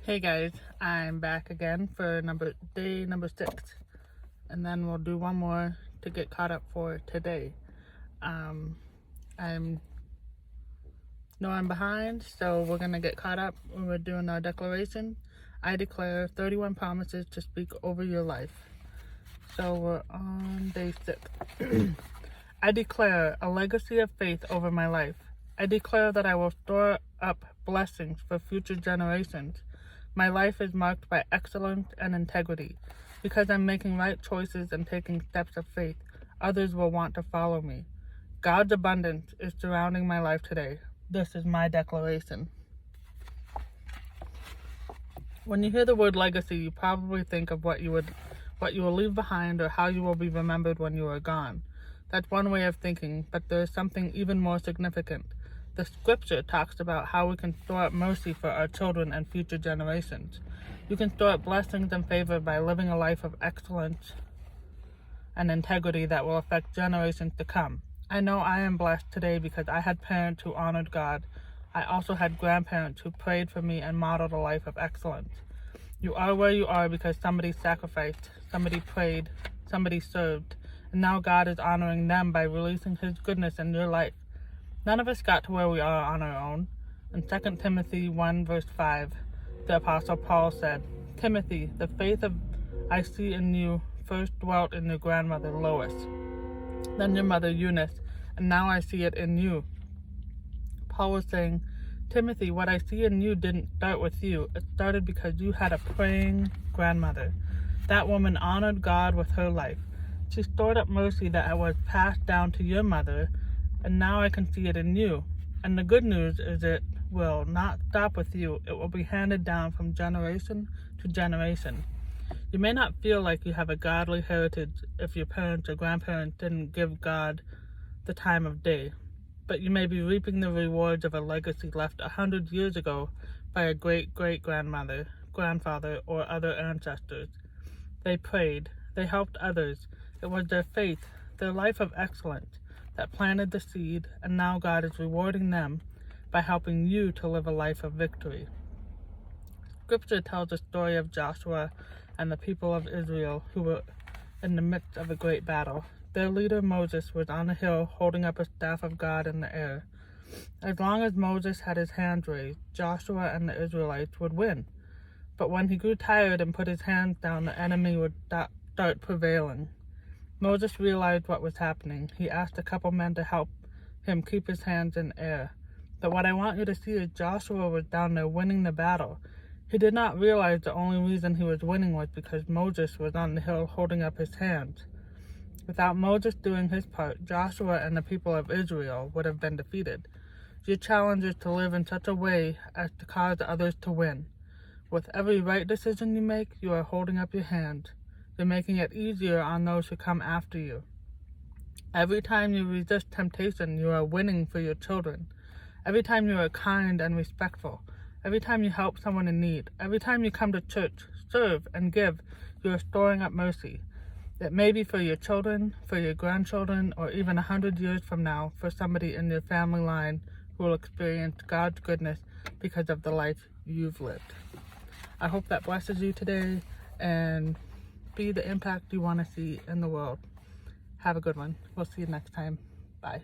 Hey guys, I'm back again for day number 6, and then we'll do one more to get caught up for today. I'm behind, so we're gonna get caught up when we're doing our declaration. I declare 31 promises to speak over your life. So we're on day 6. I declare a legacy of faith over my life. I declare that I will store up blessings for future generations. My life is marked by excellence and integrity. Because I'm making right choices and taking steps of faith, others will want to follow me. God's abundance is surrounding my life today. This is my declaration. When you hear the word legacy, you probably think of what you will leave behind or how you will be remembered when you are gone. That's one way of thinking, but there is something even more significant. The scripture talks about how we can store up mercy for our children and future generations. You can store up blessings and favor by living a life of excellence and integrity that will affect generations to come. I know I am blessed today because I had parents who honored God. I also had grandparents who prayed for me and modeled a life of excellence. You are where you are because somebody sacrificed, somebody prayed, somebody served, and now God is honoring them by releasing His goodness in your life. None of us got to where we are on our own. In 2 Timothy 1 verse 5, the Apostle Paul said, "Timothy, the faith I see in you first dwelt in your grandmother Lois, then your mother Eunice, and now I see it in you." Paul was saying, Timothy, what I see in you didn't start with you. It started because you had a praying grandmother. That woman honored God with her life. She stored up mercy that was passed down to your mother, and now I can see it in you. And the good news is it will not stop with you. It will be handed down from generation to generation. You may not feel like you have a godly heritage if your parents or grandparents didn't give God the time of day, but you may be reaping the rewards of a legacy left 100 years ago by a great-great-grandmother, grandfather, or other ancestors. They prayed. They helped others. It was their faith, their life of excellence, that planted the seed, and now God is rewarding them by helping you to live a life of victory. Scripture tells the story of Joshua and the people of Israel who were in the midst of a great battle. Their leader Moses was on a hill holding up a staff of God in the air. As long as Moses had his hands raised, Joshua and the Israelites would win. But when he grew tired and put his hands down, the enemy would start prevailing. Moses realized what was happening. He asked a couple men to help him keep his hands in air. But what I want you to see is Joshua was down there winning the battle. He did not realize the only reason he was winning was because Moses was on the hill holding up his hands. Without Moses doing his part, Joshua and the people of Israel would have been defeated. Your challenge is to live in such a way as to cause others to win. With every right decision you make, you are holding up your hands. You're making it easier on those who come after you. Every time you resist temptation, you are winning for your children. Every time you are kind and respectful. Every time you help someone in need. Every time you come to church, serve, and give, you are storing up mercy. It may be for your children, for your grandchildren, or even 100 years from now for somebody in your family line who will experience God's goodness because of the life you've lived. I hope that blesses you today and be the impact you want to see in the world. Have a good one. We'll see you next time. Bye.